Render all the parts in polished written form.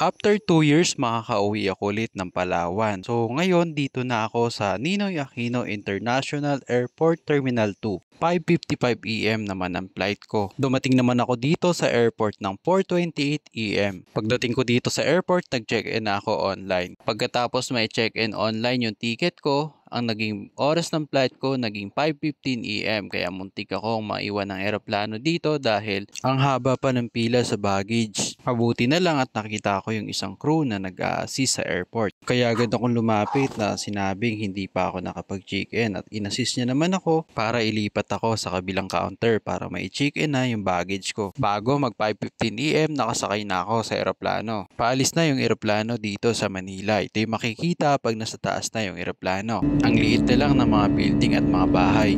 After 2 years, makakauwi ako ulit ng Palawan. So ngayon, dito na ako sa Ninoy Aquino International Airport Terminal 2. 5:55 AM naman ang flight ko. Dumating naman ako dito sa airport ng 4:28 AM. Pagdating ko dito sa airport, nag-check-in na ako online. Pagkatapos may check-in online yung ticket ko, ang naging oras ng flight ko naging 5:15 AM, kaya muntik akong maiwan ng eroplano dito dahil ang haba pa ng pila sa baggage. Mabuti na lang at nakita ko yung isang crew na nag-a-assist sa airport. Kaya agad akong lumapit na sinabing hindi pa ako nakapag-check-in at inassist niya naman ako para ilipat ako sa kabilang counter para mai-check-in na yung baggage ko. Bago mag 5:15 AM, nakasakay na ako sa eroplano. Paalis na yung eroplano dito sa Manila. Ito yung makikita pag nasa taas na yung eroplano. Ang liit na lang ng mga building at mga bahay.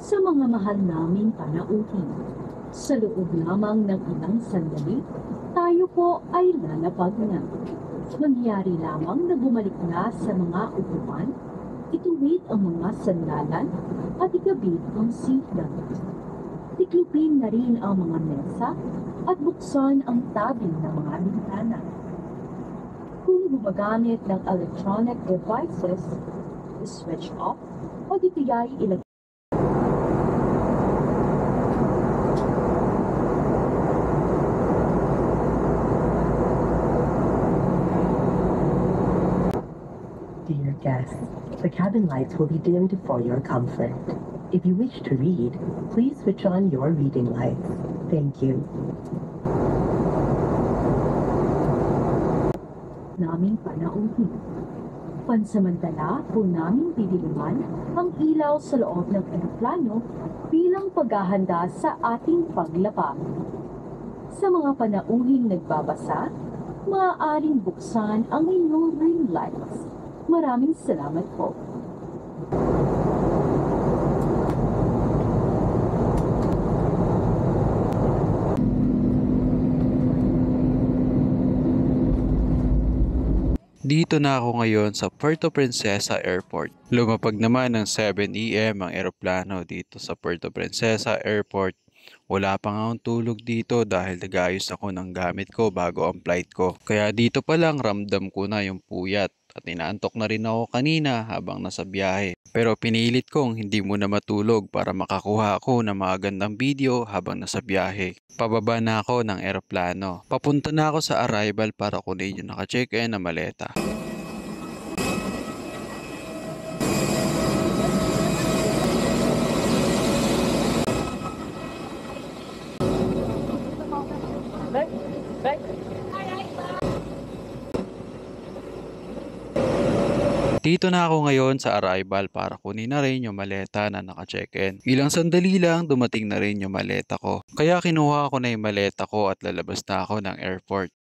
Sa mga mahal naming panauhin, sa loob lamang ng ilang sandali, tayo po ay lalapag na. Mangyari lamang na bumalik na sa mga upuan, ituwid ang mga sandalan at ikabit ang seatbelt. Tiklupin na rin ang mga mesa at buksan ang tabi ng mga bintana. Kung gumagamit ng electronic devices, switch off o di kaya'y ilagay. Dear guests, the cabin lights will be dimmed for your comfort. If you wish to read, please switch on your reading lights. Thank you. Naming panauhin. Pansamantala po namin didiliman ang ilaw sa loob ng eroplano bilang paghahanda sa ating paglapag. Sa mga panauhing nagbabasa, maaaring buksan ang inyong ring lights. Maraming salamat po. Dito na ako ngayon sa Puerto Princesa Airport. Lumapag naman ng 7 AM ang eroplano dito sa Puerto Princesa Airport. Wala pa nga akong tulog dito dahil nag-ayos ako ng gamit ko bago ang flight ko. Kaya dito pa lang ramdam ko na yung puyat at inaantok na rin ako kanina habang nasa biyahe. Pero pinilit kong hindi muna matulog para makakuha ako ng magandang video habang nasa biyahe. Pababa na ako ng eroplano. Papunta na ako sa arrival para kunin yung naka-check-in na maleta. Dito na ako ngayon sa arrival para kunin na rin yung maleta na naka-check-in. Ilang sandali lang dumating na rin yung maleta ko. Kaya kinuha ko na yung maleta ko at lalabas na ako ng airport.